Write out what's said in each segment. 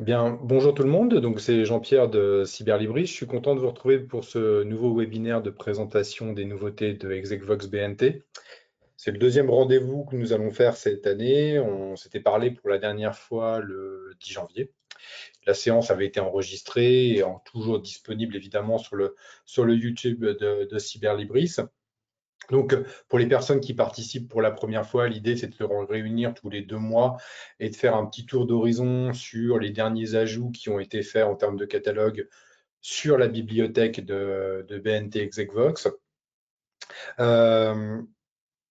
Eh bien, bonjour tout le monde, donc c'est Jean-Pierre de Cyberlibris. Je suis content de vous retrouver pour ce nouveau webinaire de présentation des nouveautés de Execvox BNT. C'est le deuxième rendez-vous que nous allons faire cette année. On s'était parlé pour la dernière fois le 10 janvier. La séance avait été enregistrée et toujours disponible évidemment sur le YouTube de Cyberlibris. Donc, pour les personnes qui participent pour la première fois, l'idée, c'est de se réunir tous les 2 mois et de faire un petit tour d'horizon sur les derniers ajouts qui ont été faits en termes de catalogue sur la bibliothèque de BNT Execvox. Euh,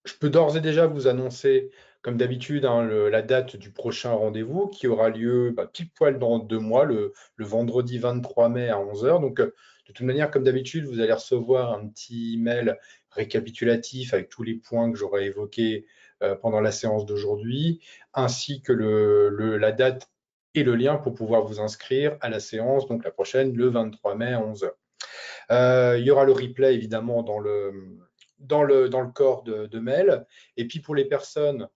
je peux d'ores et déjà vous annoncer, comme d'habitude, hein, la date du prochain rendez-vous qui aura lieu pile poil dans 2 mois, le vendredi 23 mai à 11 h. Donc, de toute manière, comme d'habitude, vous allez recevoir un petit email récapitulatif avec tous les points que j'aurai évoqués pendant la séance d'aujourd'hui, ainsi que la date et le lien pour pouvoir vous inscrire à la séance, donc la prochaine, le 23 mai à 11 h. Il y aura le replay évidemment dans le corps de mail. Et puis pour les personnes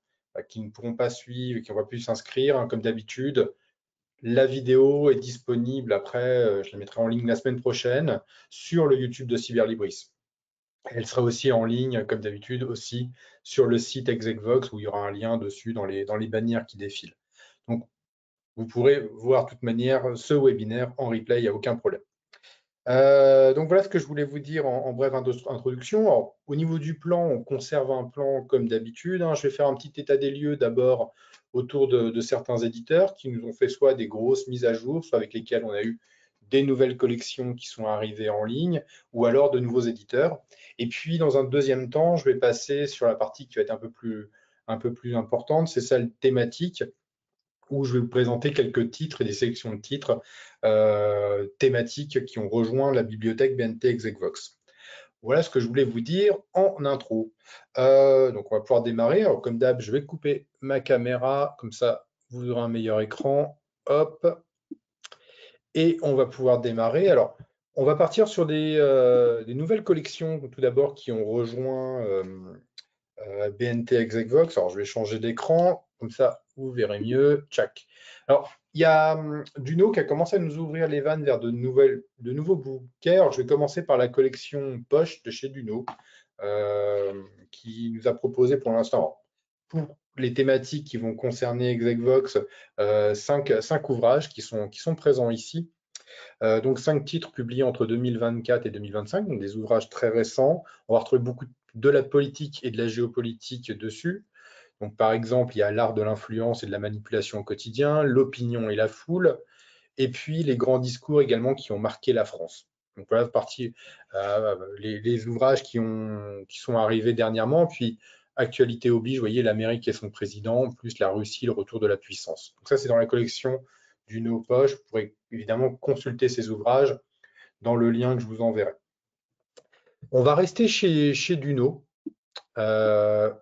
qui ne pourront pas suivre, qui n'auront pas pu s'inscrire, hein, comme d'habitude, la vidéo est disponible après, je la mettrai en ligne la semaine prochaine sur le YouTube de Cyberlibris. Elle sera aussi en ligne, comme d'habitude, aussi sur le site Execvox où il y aura un lien dessus dans les bannières qui défilent. Donc, vous pourrez voir de toute manière ce webinaire en replay, il n'y a aucun problème. Donc voilà ce que je voulais vous dire en brève introduction. Alors, au niveau du plan, on conserve un plan comme d'habitude, hein. Je vais faire un petit état des lieux d'abord autour de certains éditeurs qui nous ont fait soit des grosses mises à jour, soit avec lesquels on a eu des nouvelles collections qui sont arrivées en ligne, ou alors de nouveaux éditeurs. Et puis, dans un deuxième temps, je vais passer sur la partie qui va être un peu plus importante, c'est celle thématique, où je vais vous présenter quelques titres et des sélections de titres thématiques qui ont rejoint la bibliothèque BNT Execvox. Voilà ce que je voulais vous dire en intro. Donc, on va pouvoir démarrer. Alors, comme d'hab, je vais couper ma caméra, comme ça, vous aurez un meilleur écran. Hop, et on va pouvoir démarrer. Alors, on va partir sur des nouvelles collections, tout d'abord, qui ont rejoint BNT Execvox. Alors, je vais changer d'écran, comme ça, vous verrez mieux. Tchac. Alors, il y a Duno qui a commencé à nous ouvrir les vannes vers de nouveaux bouquets. Alors, je vais commencer par la collection Poche de chez Duno, qui nous a proposé pour l'instant, pour les thématiques qui vont concerner Execvox, 5 ouvrages qui sont présents ici. Donc 5 titres publiés entre 2024 et 2025, donc des ouvrages très récents. On va retrouver beaucoup de la politique et de la géopolitique dessus. Donc par exemple, il y a l'art de l'influence et de la manipulation au quotidien, l'opinion et la foule, et puis les grands discours également qui ont marqué la France. Donc voilà les ouvrages qui sont arrivés dernièrement, puis actualité oblige, vous voyez l'Amérique et son président, plus la Russie, le retour de la puissance. Donc ça, c'est dans la collection du No Poche. Vous pourrez évidemment consulter ces ouvrages dans le lien que je vous enverrai. On va rester chez Duno. Euh,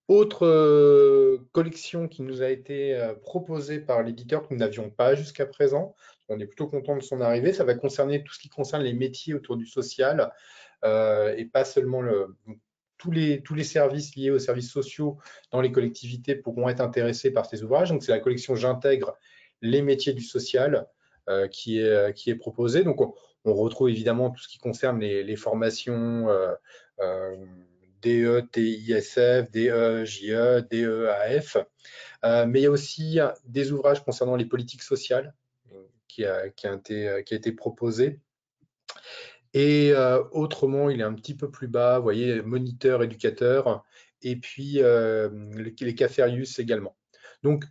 Autre collection qui nous a été proposée par l'éditeur que nous n'avions pas jusqu'à présent. On est plutôt content de son arrivée. Ça va concerner tout ce qui concerne les métiers autour du social et pas seulement tous les services liés aux services sociaux dans les collectivités pourront être intéressés par ces ouvrages. Donc, c'est la collection J'intègre les métiers du social qui est proposée. Donc, on retrouve évidemment tout ce qui concerne les formations DE, TISF, DE, JE, DEAF. Mais il y a aussi des ouvrages concernant les politiques sociales qui a été proposé. Et autrement, il est un petit peu plus bas, vous voyez, moniteur, éducateur, et puis les Caférius également. Donc,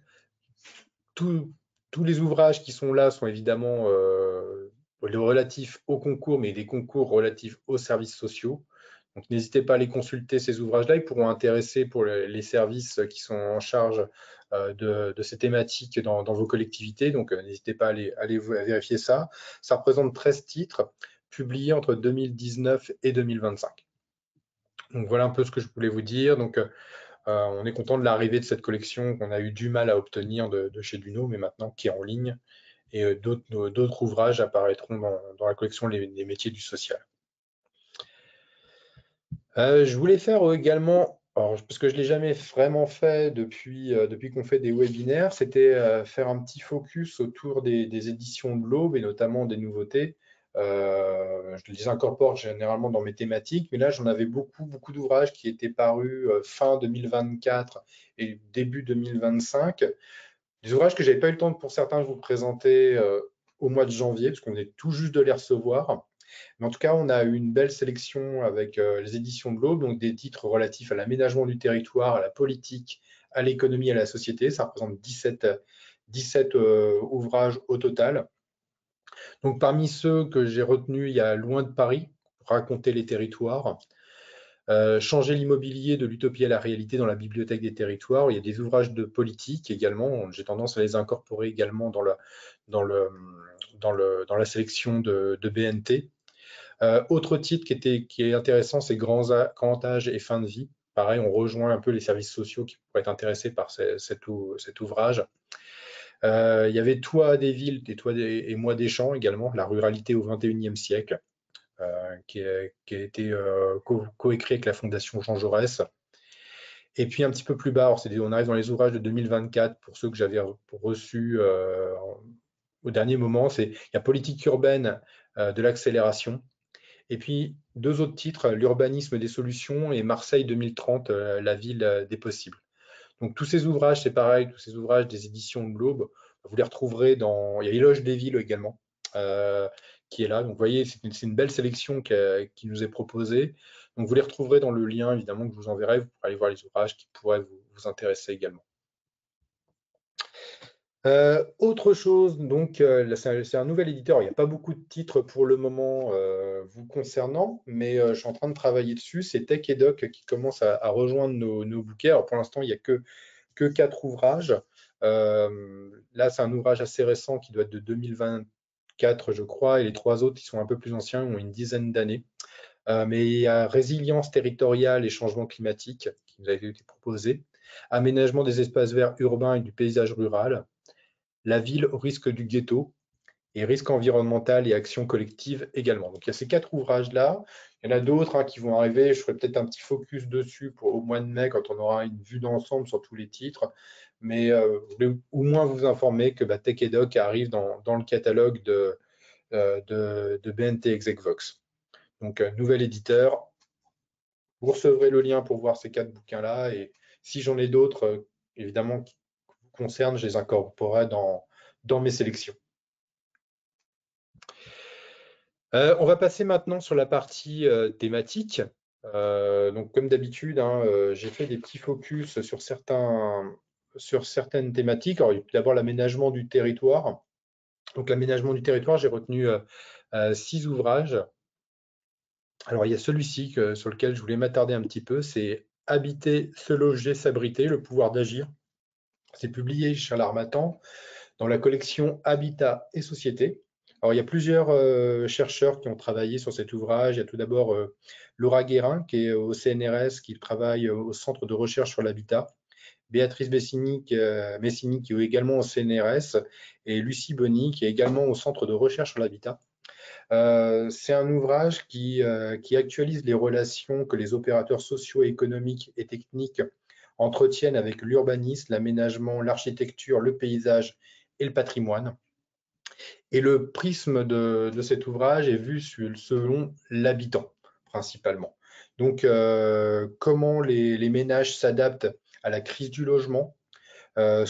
tous les ouvrages qui sont là sont évidemment relatifs au concours, mais des concours relatifs aux services sociaux. Donc, n'hésitez pas à les consulter, ces ouvrages-là. Ils pourront intéresser pour les services qui sont en charge de ces thématiques dans vos collectivités. Donc, n'hésitez pas à vérifier ça. Ça représente 13 titres publiés entre 2019 et 2025. Donc, voilà un peu ce que je voulais vous dire. Donc, on est content de l'arrivée de cette collection qu'on a eu du mal à obtenir de chez Duno, mais maintenant qui est en ligne. Et d'autres ouvrages apparaîtront dans la collection Les métiers du social. Je voulais faire également, Alors, parce que je ne l'ai jamais vraiment fait depuis qu'on fait des webinaires, c'était faire un petit focus autour des éditions de l'Aube et notamment des nouveautés. Je les incorpore généralement dans mes thématiques, mais là, j'en avais beaucoup d'ouvrages qui étaient parus fin 2024 et début 2025. Des ouvrages que je n'avais pas eu le temps pour certains de vous présenter au mois de janvier, parce qu'on est tout juste de les recevoir. Mais en tout cas, on a eu une belle sélection avec les éditions de l'Aube, donc des titres relatifs à l'aménagement du territoire, à la politique, à l'économie et à la société. Ça représente 17 ouvrages au total. Donc parmi ceux que j'ai retenus, il y a Loin de Paris, Raconter les territoires, Changer l'immobilier de l'utopie à la réalité dans la bibliothèque des territoires. Il y a des ouvrages de politique également. J'ai tendance à les incorporer également dans, le, dans la sélection de BNT. Autre titre qui est intéressant, c'est Grand âge et fin de vie. Pareil, on rejoint un peu les services sociaux qui pourraient être intéressés par cet ouvrage. Il y avait Toi des villes et moi des champs également, la ruralité au XXIe siècle, qui a été coécrit avec la Fondation Jean Jaurès. Et puis un petit peu plus bas, on arrive dans les ouvrages de 2024 pour ceux que j'avais reçus au dernier moment. Il y a Politique urbaine de l'accélération. Et puis, deux autres titres, L'urbanisme des solutions et Marseille 2030, la ville des possibles. Donc, tous ces ouvrages, c'est pareil, tous ces ouvrages des éditions de l'Aube, vous les retrouverez dans. Il y a Éloge des villes également, euh, qui est là. Donc, vous voyez, c'est une belle sélection qui nous est proposée. Donc, vous les retrouverez dans le lien, évidemment, que je vous enverrai. Vous pourrez aller voir les ouvrages qui pourraient vous intéresser également. Autre chose, donc là, c'est un nouvel éditeur. Il n'y a pas beaucoup de titres pour le moment vous concernant, mais je suis en train de travailler dessus. C'est Tech et Doc qui commence à rejoindre nos bouquets. Alors pour l'instant, il n'y a que 4 ouvrages. Là, c'est un ouvrage assez récent qui doit être de 2024, je crois, et les 3 autres, ils sont un peu plus anciens, ont une dizaine d'années. Mais il y a Résilience territoriale et changement climatique qui nous a été proposé. Aménagement des espaces verts urbains et du paysage rural. La ville au risque du ghetto et risque environnemental et action collective également. Donc il y a ces 4 ouvrages-là. Il y en a d'autres qui vont arriver. Je ferai peut-être un petit focus dessus au mois de mai quand on aura une vue d'ensemble sur tous les titres. Mais je voulais au moins vous informer que Tech et Doc arrive dans le catalogue de BNT Execvox. Donc nouvel éditeur. Vous recevrez le lien pour voir ces 4 bouquins-là. Et si j'en ai d'autres, évidemment, qui vous concernent, je les incorporerai dans mes sélections. On va passer maintenant sur la partie thématique. Donc, comme d'habitude, j'ai fait des petits focus sur certaines thématiques. Alors, il y a tout d'abord l'aménagement du territoire. Donc, l'aménagement du territoire, j'ai retenu 6 ouvrages. Alors, il y a celui-ci sur lequel je voulais m'attarder un petit peu, c'est Habiter, se loger, s'abriter, le pouvoir d'agir. C'est publié chez l'Harmattan dans la collection Habitat et Société. Alors, il y a plusieurs chercheurs qui ont travaillé sur cet ouvrage. Il y a tout d'abord Laura Guérin, qui est au CNRS, qui travaille au Centre de recherche sur l'habitat. Béatrice Messini, qui est également au CNRS, et Lucie Bonny, qui est également au Centre de recherche sur l'habitat. C'est un ouvrage qui actualise les relations que les opérateurs socio-économiques et techniques entretiennent avec l'urbanisme, l'aménagement, l'architecture, le paysage et le patrimoine. Et le prisme de cet ouvrage est vu selon l'habitant, principalement. Donc, comment les ménages s'adaptent à la crise du logement,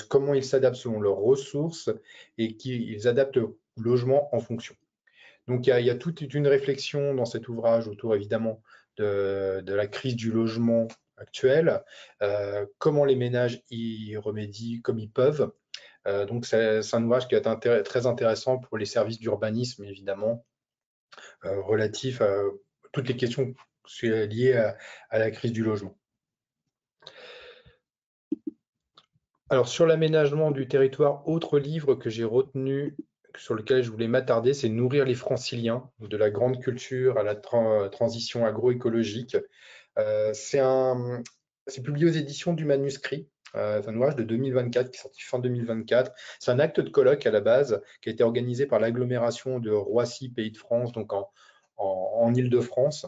comment ils s'adaptent selon leurs ressources et qu'ils adaptent le logement en fonction. Donc, il y a toute une réflexion dans cet ouvrage autour, évidemment, de la crise du logement actuelle, comment les ménages y remédient comme ils peuvent. Donc, c'est un ouvrage qui est très intéressant pour les services d'urbanisme, évidemment, relatif à toutes les questions liées à la crise du logement. Alors, sur l'aménagement du territoire, autre livre que j'ai retenu, sur lequel je voulais m'attarder, c'est Nourrir les Franciliens, de la grande culture à la transition agroécologique. C'est publié aux éditions du Manuscrit. C'est un ouvrage de 2024 qui est sorti fin 2024. C'est un acte de colloque à la base qui a été organisé par l'agglomération de Roissy, Pays de France, donc en Île-de-France,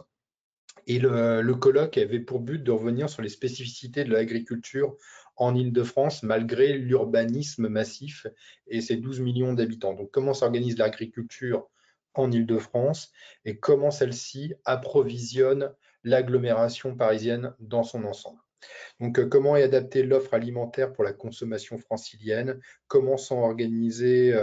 Et le colloque avait pour but de revenir sur les spécificités de l'agriculture en Île-de-France, malgré l'urbanisme massif et ses 12 millions d'habitants. Donc, comment s'organise l'agriculture en Île-de-France et comment celle-ci approvisionne l'agglomération parisienne dans son ensemble. Donc, comment est adaptée l'offre alimentaire pour la consommation francilienne? Comment sont organisées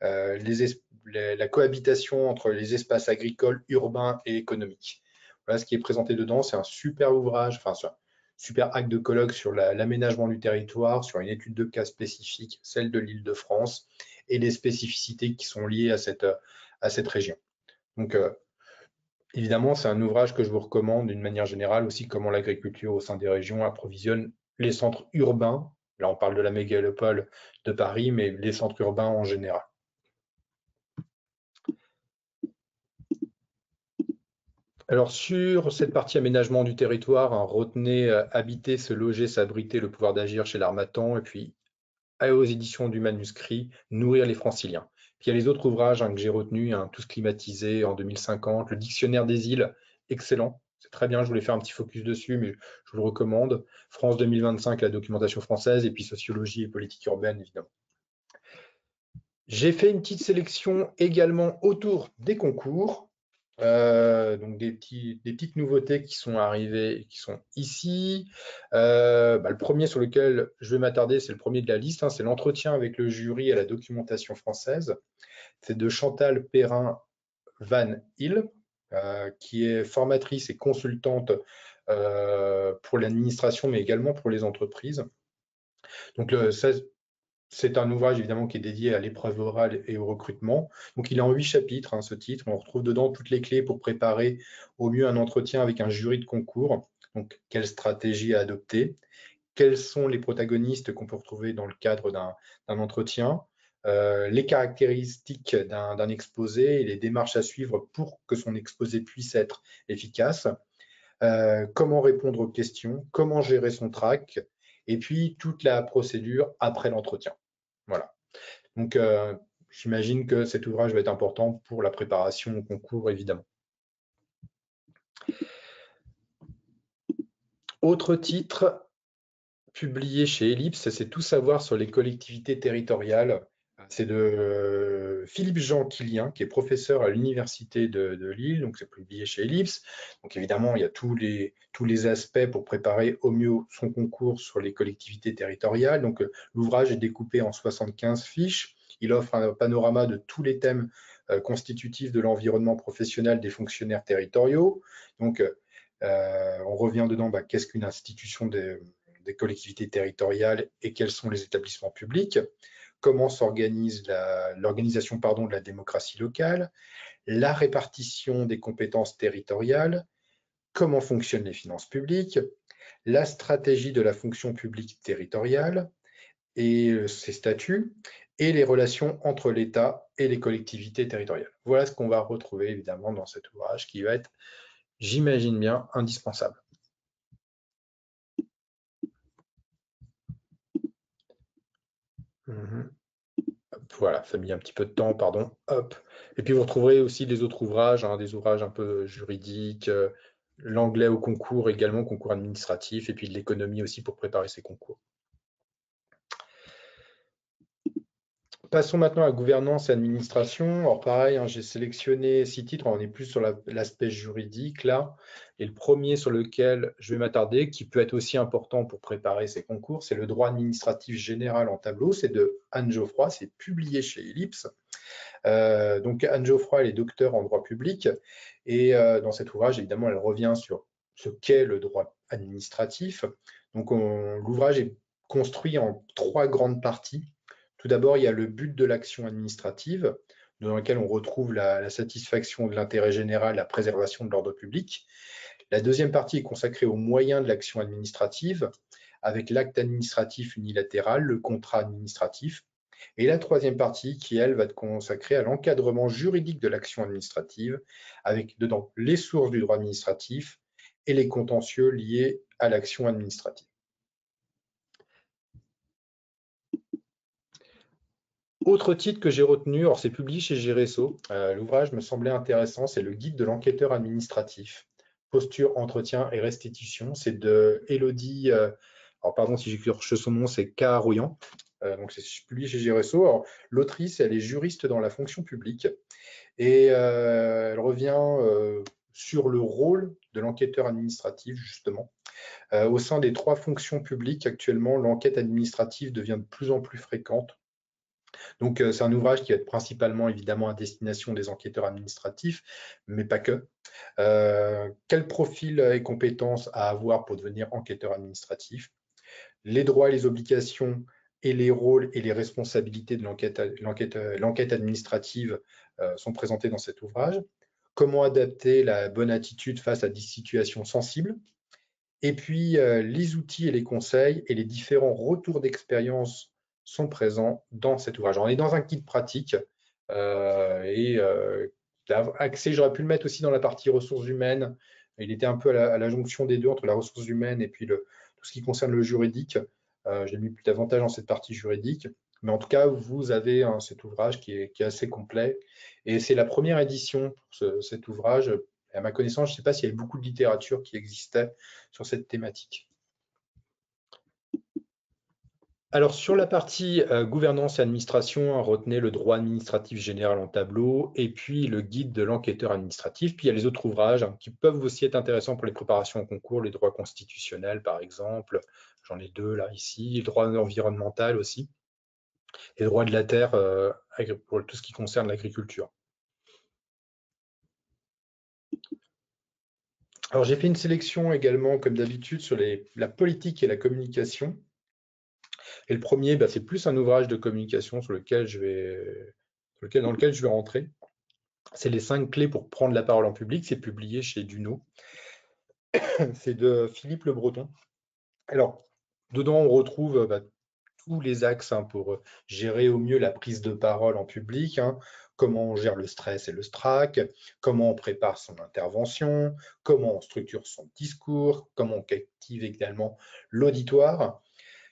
la cohabitation entre les espaces agricoles, urbains et économiques? Voilà ce qui est présenté dedans. C'est un super ouvrage, enfin, un super acte de colloque sur l'aménagement du territoire, sur une étude de cas spécifique, celle de l'Île-de-France, et les spécificités qui sont liées à cette région. Donc, évidemment, c'est un ouvrage que je vous recommande d'une manière générale aussi, comment l'agriculture au sein des régions approvisionne les centres urbains. Là, on parle de la mégalopole de Paris, mais les centres urbains en général. Alors, sur cette partie aménagement du territoire, hein, retenez habiter, se loger, s'abriter, le pouvoir d'agir chez l'Harmattan, et puis aux éditions du manuscrit, nourrir les franciliens. Puis il y a les autres ouvrages que j'ai retenus, Tous climatisés en 2050, le dictionnaire des îles, excellent, c'est très bien, je voulais faire un petit focus dessus, mais je vous le recommande. France 2025, la documentation française, et puis sociologie et politique urbaine, évidemment. J'ai fait une petite sélection également autour des concours. Donc des petites nouveautés qui sont arrivées, qui sont ici. Le premier sur lequel je vais m'attarder, c'est le premier de la liste, c'est l'entretien avec le jury à la documentation française. C'est de Chantal Perrin-Van Hill, qui est formatrice et consultante pour l'administration, mais également pour les entreprises. Donc, c'est un ouvrage évidemment qui est dédié à l'épreuve orale et au recrutement. Donc il est en 8 chapitres, ce titre. On retrouve dedans toutes les clés pour préparer au mieux un entretien avec un jury de concours. Donc quelle stratégie à adopter? Quels sont les protagonistes qu'on peut retrouver dans le cadre d'un entretien? Les caractéristiques d'un exposé et les démarches à suivre pour que son exposé puisse être efficace. Comment répondre aux questions? Comment gérer son trac? Et puis toute la procédure après l'entretien. Voilà. Donc, j'imagine que cet ouvrage va être important pour la préparation au concours, évidemment. Autre titre publié chez Ellipse, c'est Tout savoir sur les collectivités territoriales. C'est de Philippe-Jean Quilien, qui est professeur à l'Université de Lille, donc c'est publié chez Ellipse. Donc évidemment, il y a tous les aspects pour préparer au mieux son concours sur les collectivités territoriales. Donc l'ouvrage est découpé en 75 fiches. Il offre un panorama de tous les thèmes constitutifs de l'environnement professionnel des fonctionnaires territoriaux. Donc on revient dedans, qu'est-ce qu'une institution des collectivités territoriales et quels sont les établissements publics, comment s'organise l'organisation de la démocratie locale, la répartition des compétences territoriales, comment fonctionnent les finances publiques, la stratégie de la fonction publique territoriale et ses statuts, et les relations entre l'État et les collectivités territoriales. Voilà ce qu'on va retrouver évidemment dans cet ouvrage qui va être, j'imagine bien, indispensable. Voilà, ça a mis un petit peu de temps, pardon. Hop. Et puis vous retrouverez aussi des autres ouvrages, des ouvrages un peu juridiques, l'anglais au concours également, concours administratif, et puis de l'économie aussi pour préparer ces concours. Passons maintenant à gouvernance et administration. Alors pareil, j'ai sélectionné 6 titres, on est plus sur l'aspect juridique là. Et le premier sur lequel je vais m'attarder, qui peut être aussi important pour préparer ces concours, c'est le droit administratif général en tableau. C'est de Anne Geoffroy, c'est publié chez Ellipse. Donc Anne Geoffroy, elle est docteure en droit public. Et dans cet ouvrage, évidemment, elle revient sur ce qu'est le droit administratif. Donc l'ouvrage est construit en 3 grandes parties. Tout d'abord, il y a le but de l'action administrative, dans lequel on retrouve la satisfaction de l'intérêt général, la préservation de l'ordre public. La deuxième partie est consacrée aux moyens de l'action administrative, avec l'acte administratif unilatéral, le contrat administratif. Et la troisième partie, qui, elle, va être consacrée à l'encadrement juridique de l'action administrative, avec dedans les sources du droit administratif et les contentieux liés à l'action administrative. Autre titre que j'ai retenu, alors c'est publié chez Géresso, l'ouvrage me semblait intéressant, c'est le guide de l'enquêteur administratif. posture, entretien et restitution. C'est de Élodie, alors pardon si j'écorche son nom, c'est Carouillan. Donc c'est publié chez Géresso. L'autrice, elle est juriste dans la fonction publique et elle revient sur le rôle de l'enquêteur administratif, justement. Au sein des 3 fonctions publiques, actuellement, l'enquête administrative devient de plus en plus fréquente. Donc, c'est un ouvrage qui va être principalement, évidemment, à destination des enquêteurs administratifs, mais pas que. Quel profil et compétences à avoir pour devenir enquêteur administratif? Les droits et les obligations et les rôles et les responsabilités de l'enquête administrative sont présentés dans cet ouvrage. Comment adapter la bonne attitude face à des situations sensibles? Et puis, les outils et les conseils et les différents retours d'expérience sont présents dans cet ouvrage. On est dans un guide pratique et accès, j'aurais pu le mettre aussi dans la partie ressources humaines. Il était un peu à la jonction des deux, entre la ressource humaine et puis tout ce qui concerne le juridique. J'ai mis plus davantage dans cette partie juridique. Mais en tout cas, vous avez cet ouvrage qui est assez complet. Et c'est la première édition pour cet ouvrage. À ma connaissance, je ne sais pas s'il y avait beaucoup de littérature qui existait sur cette thématique. Alors, sur la partie gouvernance et administration, retenez le droit administratif général en tableau et puis le guide de l'enquêteur administratif. Puis il y a les autres ouvrages qui peuvent aussi être intéressants pour les préparations au concours, les droits constitutionnels par exemple. J'en ai 2 là ici, le droit environnemental aussi, et le droit de la terre pour tout ce qui concerne l'agriculture. Alors, j'ai fait une sélection également, comme d'habitude, sur la politique et la communication. Et le premier, c'est plus un ouvrage de communication dans lequel je vais rentrer. C'est les 5 clés pour prendre la parole en public. C'est publié chez Duno. C'est de Philippe Le Breton. Alors, dedans, on retrouve tous les axes pour gérer au mieux la prise de parole en public, comment on gère le stress et le strac, comment on prépare son intervention, comment on structure son discours, comment on captive également l'auditoire.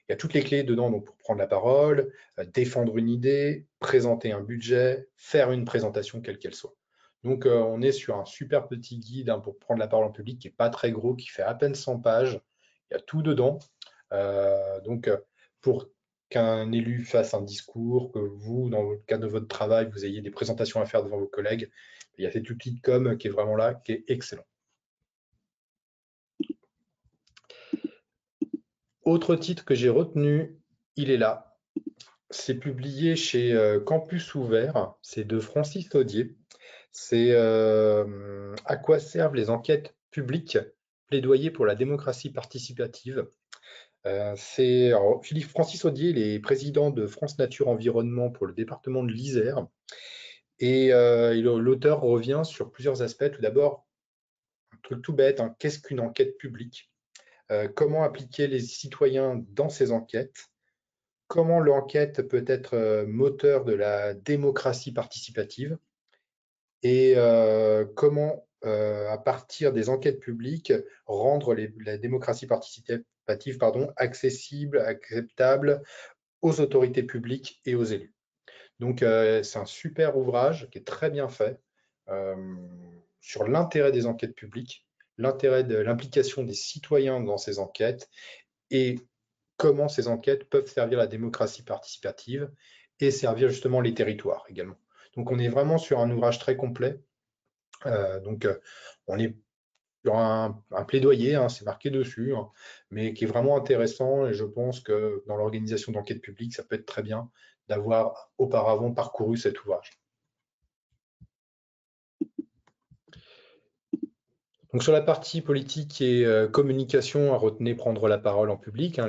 Il y a toutes les clés dedans donc, pour prendre la parole, défendre une idée, présenter un budget, faire une présentation quelle qu'elle soit. Donc, on est sur un super petit guide pour prendre la parole en public qui n'est pas très gros, qui fait à peine 100 pages. Il y a tout dedans. Donc, pour qu'un élu fasse un discours, que vous, dans le cadre de votre travail, vous ayez des présentations à faire devant vos collègues, il y a cet outil de com qui est vraiment là, qui est excellent. Autre titre que j'ai retenu, il est là. C'est publié chez Campus Ouvert, c'est de Francis Audier. C'est À quoi servent les enquêtes publiques, plaidoyer pour la démocratie participative. Francis Audier, il est président de France Nature Environnement pour le département de l'Isère. Et l'auteur revient sur plusieurs aspects. Tout d'abord, un truc tout bête, qu'est-ce qu'une enquête publique? Comment appliquer les citoyens dans ces enquêtes? Comment l'enquête peut être moteur de la démocratie participative? Et comment, à partir des enquêtes publiques, rendre la démocratie participative accessible, acceptable aux autorités publiques et aux élus. Donc, c'est un super ouvrage qui est très bien fait sur l'intérêt des enquêtes publiques, l'intérêt de l'implication des citoyens dans ces enquêtes et comment ces enquêtes peuvent servir la démocratie participative et servir justement les territoires également. Donc, on est vraiment sur un ouvrage très complet. Donc, on est sur un plaidoyer, c'est marqué dessus, mais qui est vraiment intéressant. Et je pense que dans l'organisation d'enquête publique, ça peut être très bien d'avoir auparavant parcouru cet ouvrage. Donc, sur la partie politique et communication, retenez prendre la parole en public, dans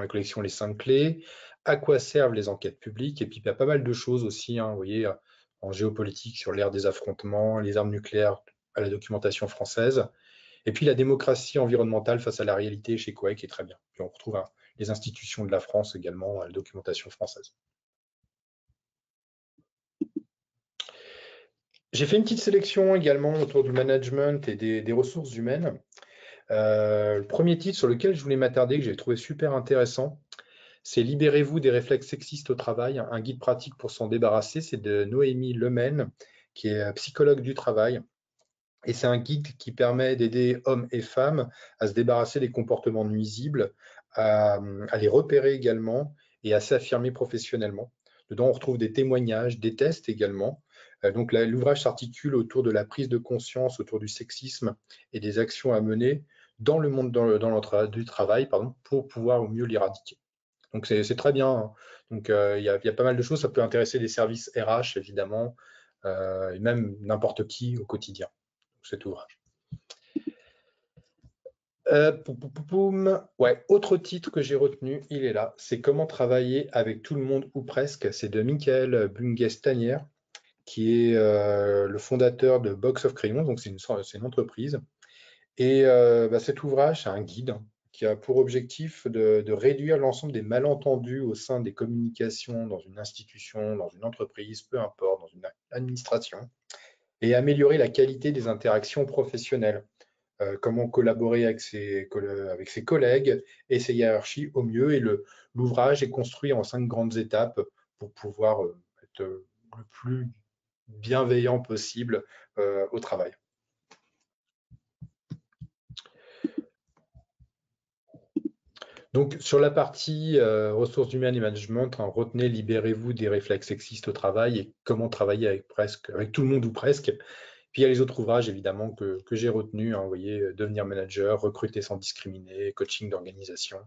la collection Les 5 clés. À quoi servent les enquêtes publiques? Et puis, il y a pas mal de choses aussi, vous voyez, en géopolitique, sur l'ère des affrontements, les armes nucléaires à la documentation française. Et puis la démocratie environnementale face à la réalité chez Coué, qui est très bien. Puis on retrouve les institutions de la France également, la documentation française. J'ai fait une petite sélection également autour du management et des ressources humaines. Le premier titre sur lequel je voulais m'attarder, que j'ai trouvé super intéressant, c'est Libérez-vous des réflexes sexistes au travail, un guide pratique pour s'en débarrasser. C'est de Noémie Lemaine, qui est psychologue du travail. Et c'est un guide qui permet d'aider hommes et femmes à se débarrasser des comportements nuisibles, à les repérer également et à s'affirmer professionnellement. Dedans, on retrouve des témoignages, des tests également. Donc l'ouvrage s'articule autour de la prise de conscience autour du sexisme et des actions à mener dans le monde du travail, pardon, pour pouvoir au mieux l'éradiquer. Donc c'est très bien, hein. Donc il y a pas mal de choses. Ça peut intéresser les services RH évidemment, et même n'importe qui au quotidien, cet ouvrage. Ouais, autre titre que j'ai retenu, il est là. C'est Comment travailler avec tout le monde ou presque. C'est de Michael Bungestanier, qui est le fondateur de Box of Crayons. Donc c'est une entreprise. Et cet ouvrage, c'est un guide, hein, qui a pour objectif de réduire l'ensemble des malentendus au sein des communications dans une institution, dans une entreprise, peu importe, dans une administration, et améliorer la qualité des interactions professionnelles. Comment collaborer avec ses collègues et ses hiérarchies au mieux. Et l'ouvrage est construit en 5 grandes étapes pour pouvoir être le plus bienveillant possible au travail. Donc, sur la partie ressources humaines et management, hein, retenez, libérez-vous des réflexes sexistes au travail et comment travailler avec tout le monde ou presque. Puis il y a les autres ouvrages, évidemment, que j'ai retenus, hein, vous voyez, Devenir manager, Recruter sans discriminer, Coaching d'organisation,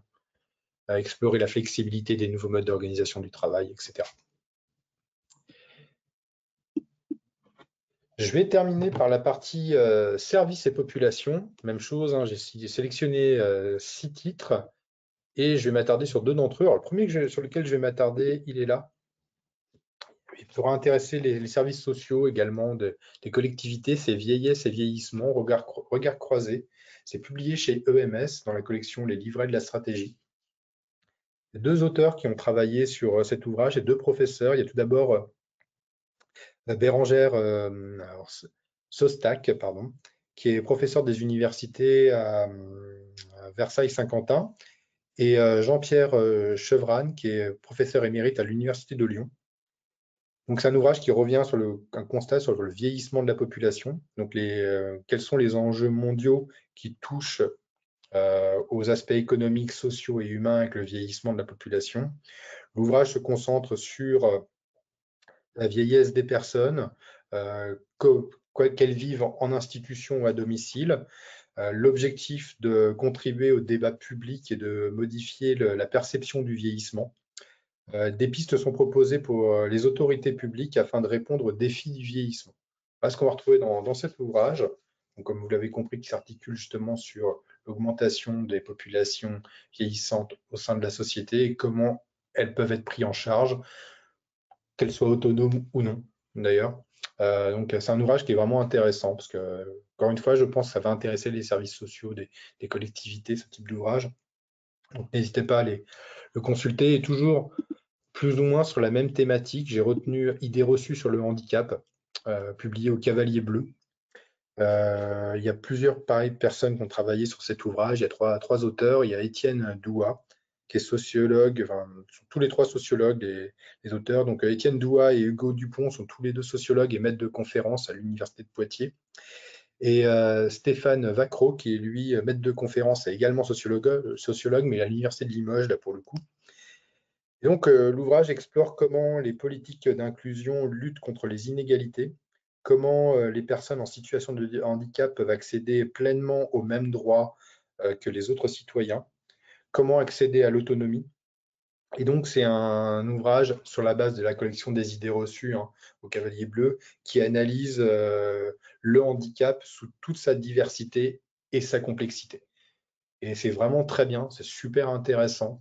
explorer la flexibilité des nouveaux modes d'organisation du travail, etc. Je vais terminer par la partie services et population. Même chose, hein, j'ai sélectionné 6 titres et je vais m'attarder sur 2 d'entre eux. Alors, le premier sur lequel je vais m'attarder, il est là. Il pourra intéresser les services sociaux également des collectivités, c'est Vieillesse et vieillissement, regard croisé. C'est publié chez EMS dans la collection Les livrets de la stratégie. Il y a 2 auteurs qui ont travaillé sur cet ouvrage et 2 professeurs. Il y a tout d'abord Bérangère Sostac, pardon, qui est professeur des universités à Versailles-Saint-Quentin, et Jean-Pierre Chevran, qui est professeur émérite à l'Université de Lyon. Donc, c'est un ouvrage qui revient sur un constat sur le vieillissement de la population. Donc, quels sont les enjeux mondiaux qui touchent aux aspects économiques, sociaux et humains avec le vieillissement de la population. L'ouvrage se concentre sur la vieillesse des personnes, qu'elles vivent en institution ou à domicile, l'objectif de contribuer au débat public et de modifier la perception du vieillissement. Des pistes sont proposées pour les autorités publiques afin de répondre aux défis du vieillissement. Voilà ce qu'on va retrouver dans cet ouvrage, donc, comme vous l'avez compris, qui s'articule justement sur l'augmentation des populations vieillissantes au sein de la société et comment elles peuvent être prises en charge, qu'elles soient autonomes ou non, d'ailleurs. Donc, c'est un ouvrage qui est vraiment intéressant parce que, encore une fois, je pense que ça va intéresser les services sociaux des collectivités, ce type d'ouvrage. Donc, n'hésitez pas à le consulter. Et toujours plus ou moins sur la même thématique, j'ai retenu Idées reçues sur le handicap, publié au Cavalier Bleu. Il y a plusieurs personnes qui ont travaillé sur cet ouvrage. Il y a trois auteurs. Il y a Étienne Doua, qui est sociologue. Enfin, sont tous les 3 sociologues, les auteurs. Donc, Étienne Doua et Hugo Dupont sont tous les 2 sociologues et maîtres de conférences à l'Université de Poitiers. Et Stéphane Vacro, qui est lui maître de conférence, est également sociologue, mais à l'Université de Limoges, là pour le coup. Et donc, l'ouvrage explore comment les politiques d'inclusion luttent contre les inégalités, comment les personnes en situation de handicap peuvent accéder pleinement aux mêmes droits que les autres citoyens, comment accéder à l'autonomie. Et donc, c'est un ouvrage sur la base de la collection des idées reçues, hein, au Cavalier Bleu, qui analyse le handicap sous toute sa diversité et sa complexité. Et c'est vraiment très bien, c'est super intéressant.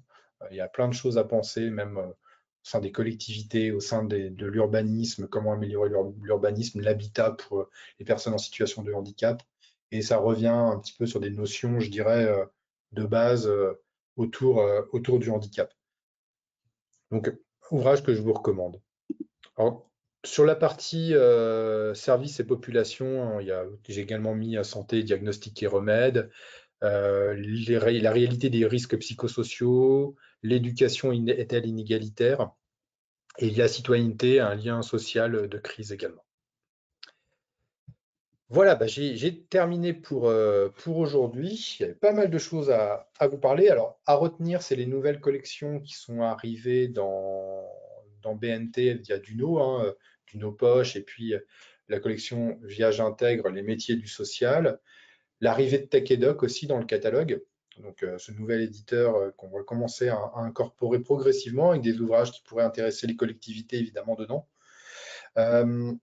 Il y a plein de choses à penser, même au sein des collectivités, au sein de l'urbanisme, comment améliorer l'urbanisme, l'habitat pour les personnes en situation de handicap. Et ça revient un petit peu sur des notions, je dirais, de base autour du handicap. Donc, ouvrage que je vous recommande. Alors, sur la partie services et population, hein, j'ai également mis santé, diagnostic et remèdes. La réalité des risques psychosociaux, l'éducation est-elle inégalitaire, et la citoyenneté, un lien social de crise également. Voilà, bah, j'ai terminé pour aujourd'hui. Il y avait pas mal de choses à vous parler. Alors, à retenir, c'est les nouvelles collections qui sont arrivées dans BNT via Duno, hein, Duno Poche, et puis la collection via J'intègre les métiers du social. L'arrivée de Tech et Doc aussi dans le catalogue. Donc, ce nouvel éditeur qu'on va commencer à incorporer progressivement avec des ouvrages qui pourraient intéresser les collectivités évidemment dedans. Euh,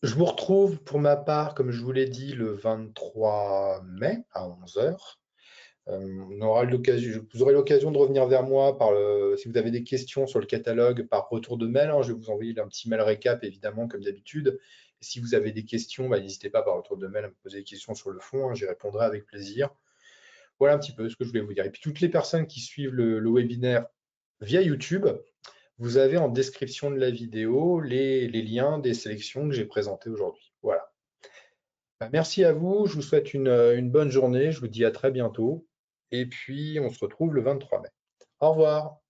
je vous retrouve pour ma part, comme je vous l'ai dit, le 23 mai à 11 heures. Vous aurez l'occasion de revenir vers moi si vous avez des questions sur le catalogue par retour de mail, hein. Je vais vous envoyer un petit mail récap, évidemment, comme d'habitude. Et si vous avez des questions, bah, n'hésitez pas par retour de mail à me poser des questions sur le fond, hein, j'y répondrai avec plaisir. Voilà un petit peu ce que je voulais vous dire. Et puis toutes les personnes qui suivent le webinaire via YouTube, vous avez en description de la vidéo les liens des sélections que j'ai présentées aujourd'hui. Voilà. Bah, merci à vous, je vous souhaite une bonne journée, je vous dis à très bientôt, et puis on se retrouve le 23 mai. Au revoir.